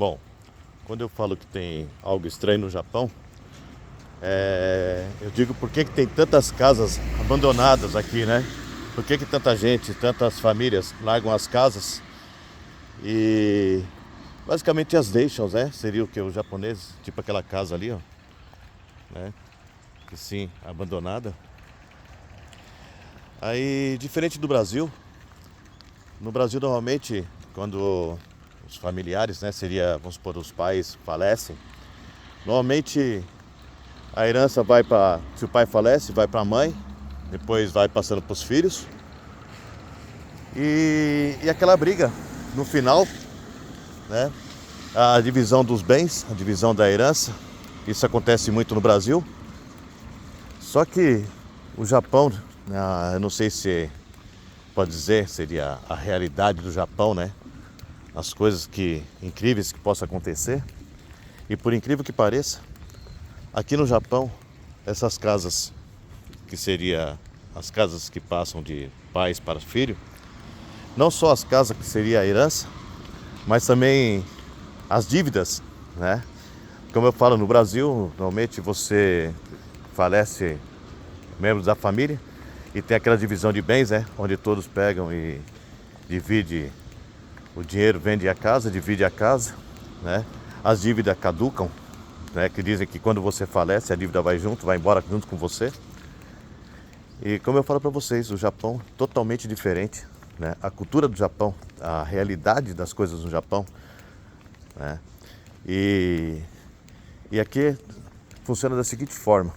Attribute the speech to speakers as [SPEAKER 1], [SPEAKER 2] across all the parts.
[SPEAKER 1] Bom, quando eu falo que tem algo estranho no Japão, eu digo por que tem tantas casas abandonadas aqui, né? Por que tanta gente, tantas famílias largam as casas e basicamente as deixam, né? Seria o que os japoneses, tipo aquela casa ali, ó, né? Que sim, abandonada. Aí, diferente do Brasil, no Brasil normalmente quando os familiares, né, seria, vamos supor, os pais falecem, normalmente a herança vai para, se o pai falece, vai para a mãe, depois vai passando para os filhos. E aquela briga no final, né? A divisão dos bens, a divisão da herança. Isso acontece muito no Brasil. Só que o Japão, eu não sei se pode dizer, seria a realidade do Japão, né? As coisas que incríveis que possam acontecer. E por incrível que pareça, aqui no Japão, essas casas, que seria as casas que passam de pais para filho, não só as casas que seria a herança, mas também as dívidas, né? Como eu falo, no Brasil, normalmente você falece membros da família e tem aquela divisão de bens, né? Onde todos pegam e divide o dinheiro, vende a casa, divide a casa, né? As dívidas caducam, né? Que dizem que quando você falece, a dívida vai junto, vai embora junto com você. E como eu falo para vocês, o Japão é totalmente diferente, né? A cultura do Japão, a realidade das coisas no Japão, né? E aqui funciona da seguinte forma: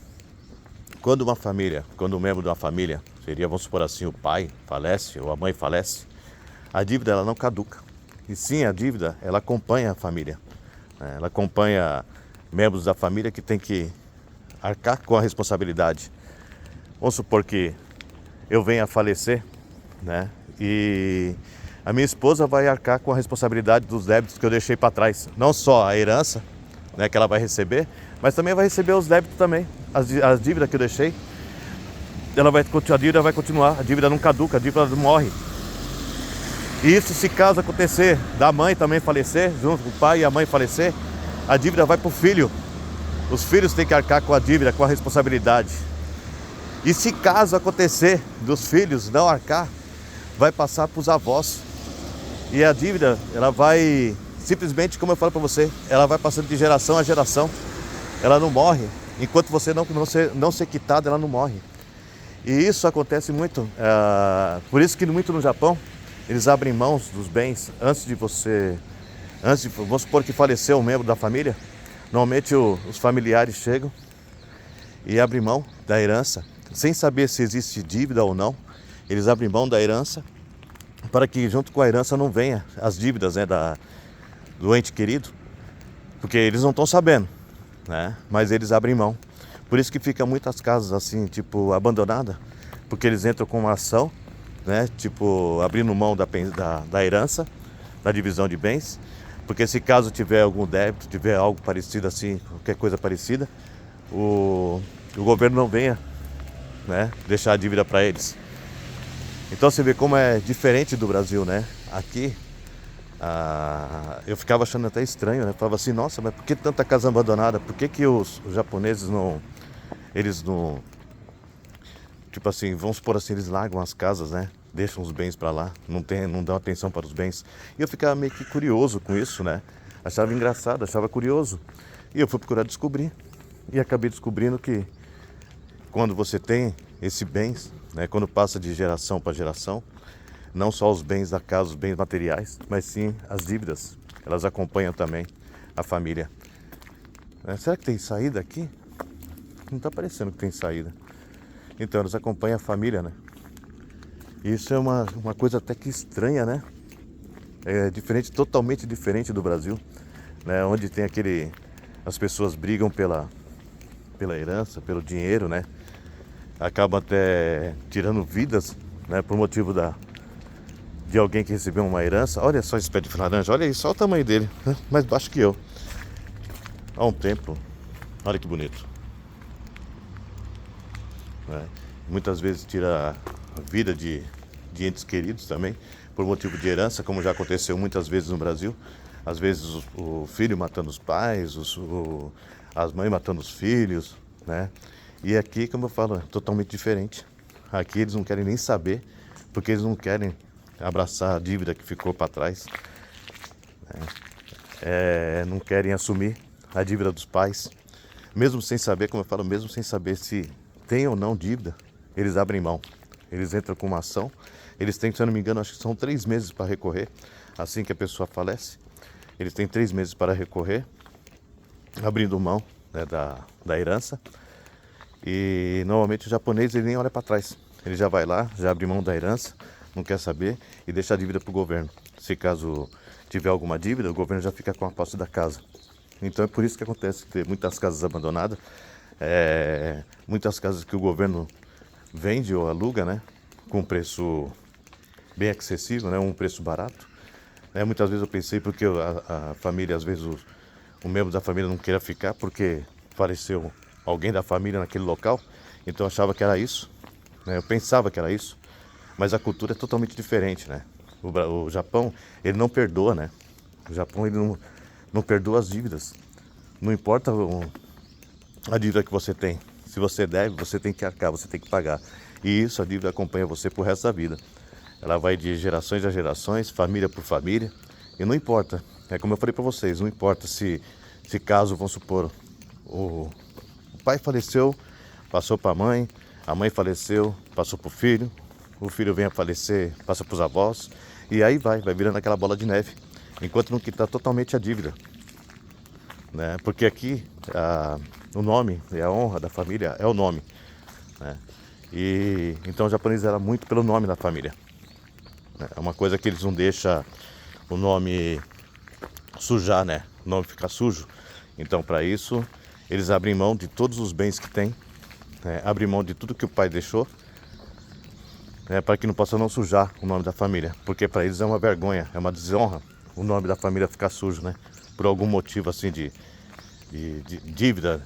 [SPEAKER 1] quando uma família, quando um membro de uma família, seria, vamos supor assim, o pai falece ou a mãe falece, a dívida ela não caduca. E sim, a dívida ela acompanha a família, né? Ela acompanha membros da família que tem que arcar com a responsabilidade. Vamos supor que eu venha a falecer, né? E a minha esposa vai arcar com a responsabilidade dos débitos que eu deixei para trás. Não só a herança, né, que ela vai receber, mas também vai receber os débitos também. As dívidas que eu deixei, a dívida vai continuar, a dívida não caduca, a dívida não morre. E isso, se caso acontecer da mãe também falecer, junto com o pai e a mãe falecer, a dívida vai para o filho. Os filhos têm que arcar com a dívida, com a responsabilidade. E se caso acontecer dos filhos não arcar, vai passar para os avós. E a dívida, ela vai, simplesmente como eu falo para você, ela vai passando de geração a geração. Ela não morre. Enquanto você não ser quitado, ela não morre. E isso acontece muito. Por isso que muito no Japão, eles abrem mãos dos bens vamos supor que faleceu um membro da família. Normalmente os familiares chegam e abrem mão da herança, sem saber se existe dívida ou não. Eles abrem mão da herança para que junto com a herança não venha as dívidas, né, do ente querido, porque eles não estão sabendo, né? Mas eles abrem mão. Por isso que fica muitas casas assim, tipo, abandonadas, porque eles entram com uma ação, né, tipo, abrindo mão da herança, da divisão de bens, porque se caso tiver algum débito, tiver algo parecido assim, qualquer coisa parecida, o governo não venha, né, deixar a dívida para eles. Então você vê como é diferente do Brasil, né? Aqui, eu ficava achando até estranho, né? Falava assim, nossa, mas por que tanta casa abandonada? Por que os japoneses eles não, tipo assim, vamos supor assim, eles largam as casas, né? Deixam os bens para lá, não dão atenção para os bens. E eu ficava meio que curioso com isso, né? Achava engraçado, achava curioso. E eu fui procurar descobrir. E acabei descobrindo que quando você tem esses bens, né, quando passa de geração para geração, não só os bens da casa, os bens materiais, mas sim as dívidas. Elas acompanham também a família. Será que tem saída aqui? Não está parecendo que tem saída. Então, elas acompanham a família, né? Isso é uma coisa até que estranha, né? É diferente, totalmente diferente do Brasil, né? Onde tem as pessoas brigam pela herança, pelo dinheiro, né? Acabam até tirando vidas, né? Por motivo de alguém que recebeu uma herança. Olha só esse pé de laranja, olha aí, só o tamanho dele, né? Mais baixo que eu. Olha um templo, olha que bonito, né? Muitas vezes tira a vida de entes queridos também, por motivo de herança, como já aconteceu muitas vezes no Brasil. às vezes o filho matando os pais, as mães matando os filhos, né? E aqui, como eu falo, é totalmente diferente. Aqui eles não querem nem saber, porque eles não querem abraçar a dívida que ficou para trás, não querem assumir a dívida dos pais, mesmo sem saber, como eu falo, mesmo sem saber se tem ou não dívida, eles abrem mão. Eles entram com uma ação, eles têm, se eu não me engano, acho que são 3 meses para recorrer, assim que a pessoa falece. Eles têm 3 meses para recorrer, abrindo mão, né, da herança. E normalmente o japonês ele nem olha para trás. Ele já vai lá, já abre mão da herança, não quer saber e deixa a dívida para o governo. Se caso tiver alguma dívida, o governo já fica com a posse da casa. Então é por isso que acontece ter muitas casas abandonadas, muitas casas que o governo vende ou aluga, né, com um preço bem acessível, né, um preço barato. Muitas vezes eu pensei porque a família, às vezes o membro da família não queira ficar porque faleceu alguém da família naquele local, então eu achava que era isso, né, eu pensava que era isso, mas a cultura é totalmente diferente, né? O Japão, ele não perdoa, né? O Japão, ele não perdoa as dívidas. Não importa a dívida que você tem. Se você deve, você tem que arcar, você tem que pagar. E isso, a dívida acompanha você pro resto da vida. Ela vai de gerações a gerações, família por família. E não importa, é como eu falei para vocês, não importa se caso, vamos supor, o pai faleceu, passou para a mãe faleceu, passou para o filho vem a falecer, passa para os avós. E aí vai virando aquela bola de neve, enquanto não quitar totalmente a dívida, né? Porque aqui o nome e a honra da família é o nome, né? E então o japonês era muito pelo nome da família, né? É uma coisa que eles não deixam o nome sujar, né? O nome ficar sujo. Então para isso eles abrem mão de todos os bens que têm, né? Abrem mão de tudo que o pai deixou, para que não possa não sujar o nome da família, porque para eles é uma vergonha, é uma desonra o nome da família ficar sujo, né? Por algum motivo assim de dívida,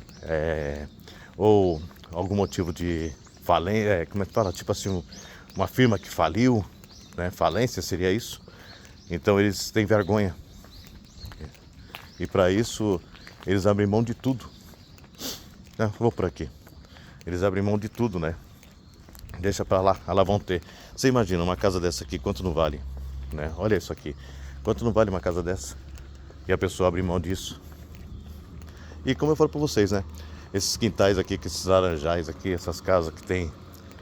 [SPEAKER 1] ou algum motivo de falência, como é que fala? Tipo assim, uma firma que faliu, né? Falência seria isso. Então eles têm vergonha. E para isso eles abrem mão de tudo. Vou por aqui. Eles abrem mão de tudo, né? Deixa pra lá vão ter. Você imagina uma casa dessa aqui, quanto não vale, né? Olha isso aqui, quanto não vale uma casa dessa? E a pessoa abre mão disso. E como eu falo pra vocês, né? Esses quintais aqui, esses laranjais aqui, essas casas que tem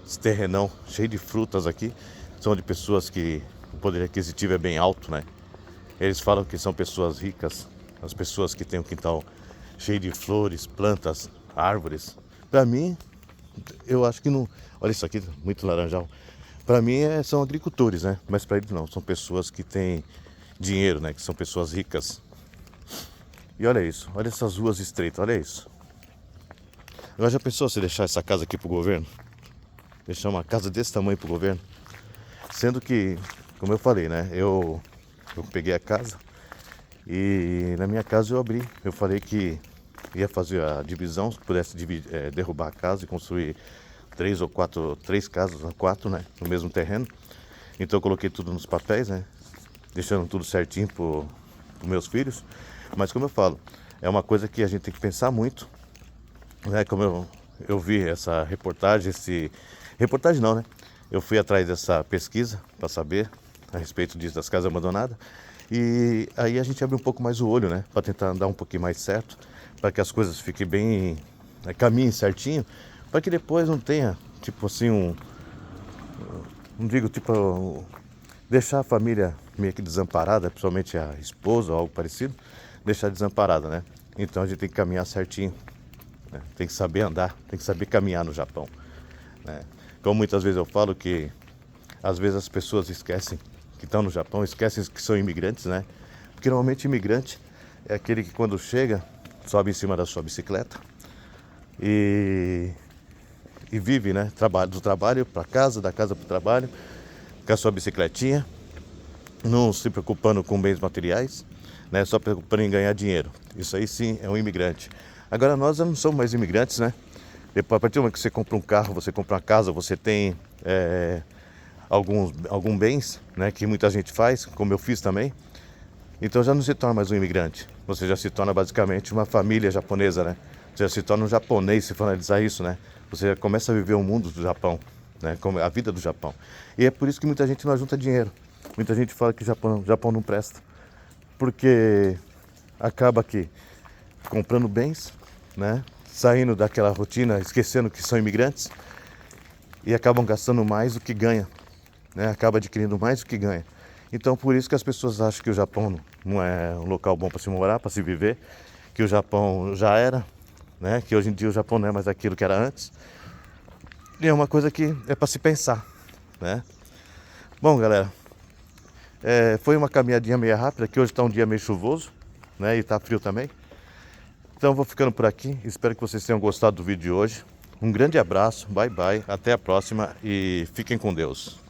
[SPEAKER 1] esse terrenão cheio de frutas aqui, são de pessoas que o poder aquisitivo é bem alto, né? Eles falam que são pessoas ricas, as pessoas que têm um quintal cheio de flores, plantas, árvores. Pra mim, eu acho que não. Olha isso aqui, muito laranjal. Para mim são agricultores, né? Mas para eles não, são pessoas que têm dinheiro, né? Que são pessoas ricas. E olha isso, olha essas ruas estreitas, olha isso. Agora já pensou se deixar essa casa aqui pro governo? Deixar uma casa desse tamanho pro governo? Sendo que, como eu falei, né? Eu peguei a casa e na minha casa eu falei que ia fazer a divisão, se pudesse derrubar a casa e construir 3 casas, 4, né, no mesmo terreno. Então eu coloquei tudo nos papéis, né, deixando tudo certinho para os meus filhos. Mas como eu falo, é uma coisa que a gente tem que pensar muito, né? Como eu vi essa reportagem, reportagem não, né? Eu fui atrás dessa pesquisa para saber a respeito disso, das casas abandonadas. E aí a gente abre um pouco mais o olho, né? Para tentar andar um pouquinho mais certo, para que as coisas fiquem bem, caminhem certinho, para que depois não tenha, tipo assim, não digo tipo, deixar a família meio que desamparada, principalmente a esposa ou algo parecido, deixar desamparada, né? Então a gente tem que caminhar certinho, né? Tem que saber andar, tem que saber caminhar no Japão, né? Como muitas vezes eu falo que, às vezes as pessoas esquecem que estão no Japão, esquecem que são imigrantes, né? Porque normalmente imigrante é aquele que quando chega, sobe em cima da sua bicicleta e vive, né? Do trabalho para casa, da casa para o trabalho, com a sua bicicletinha, não se preocupando com bens materiais, né? Só preocupando em ganhar dinheiro. Isso aí sim é um imigrante. Agora nós não somos mais imigrantes, né? A partir do momento que você compra um carro, você compra uma casa, você tem alguns bens, né? Que muita gente faz, como eu fiz também. Então já não se torna mais um imigrante. Você já se torna basicamente uma família japonesa, né? Você já se torna um japonês, se for analisar isso, né? Você já começa a viver o mundo do Japão, né? Como a vida do Japão. E é por isso que muita gente não junta dinheiro. Muita gente fala que o Japão não presta. Porque acaba que comprando bens, né? Saindo daquela rotina, esquecendo que são imigrantes e acabam gastando mais do que ganha, né? Acaba adquirindo mais do que ganha. Então por isso que as pessoas acham que o Japão não é um local bom para se morar, para se viver, que o Japão já era, né? Que hoje em dia o Japão não é mais aquilo que era antes. E é uma coisa que é para se pensar, né? Bom, galera, foi uma caminhadinha meio rápida, que hoje está um dia meio chuvoso, né? E está frio também. Então vou ficando por aqui, espero que vocês tenham gostado do vídeo de hoje. Um grande abraço, bye bye, até a próxima e fiquem com Deus.